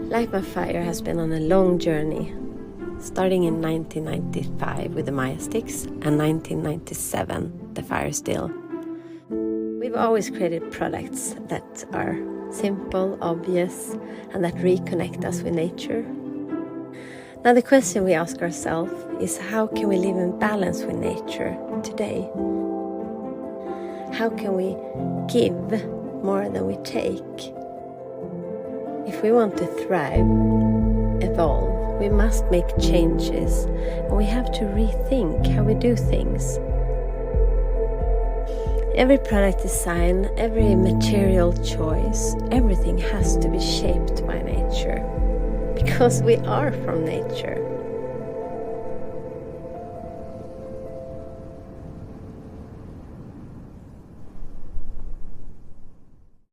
Life by Fire has been on a long journey, starting in 1995 with the Maya sticks and 1997 the fire still. We've always created products that are simple, obvious, and that reconnect us with nature. Now the question we ask ourselves is, how can we live in balance with nature today? How can we give more than we take? If we want to thrive, evolve, we must make changes, and we have to rethink how we do things. Every product design, every material choice, everything has to be shaped by nature, because we are from nature.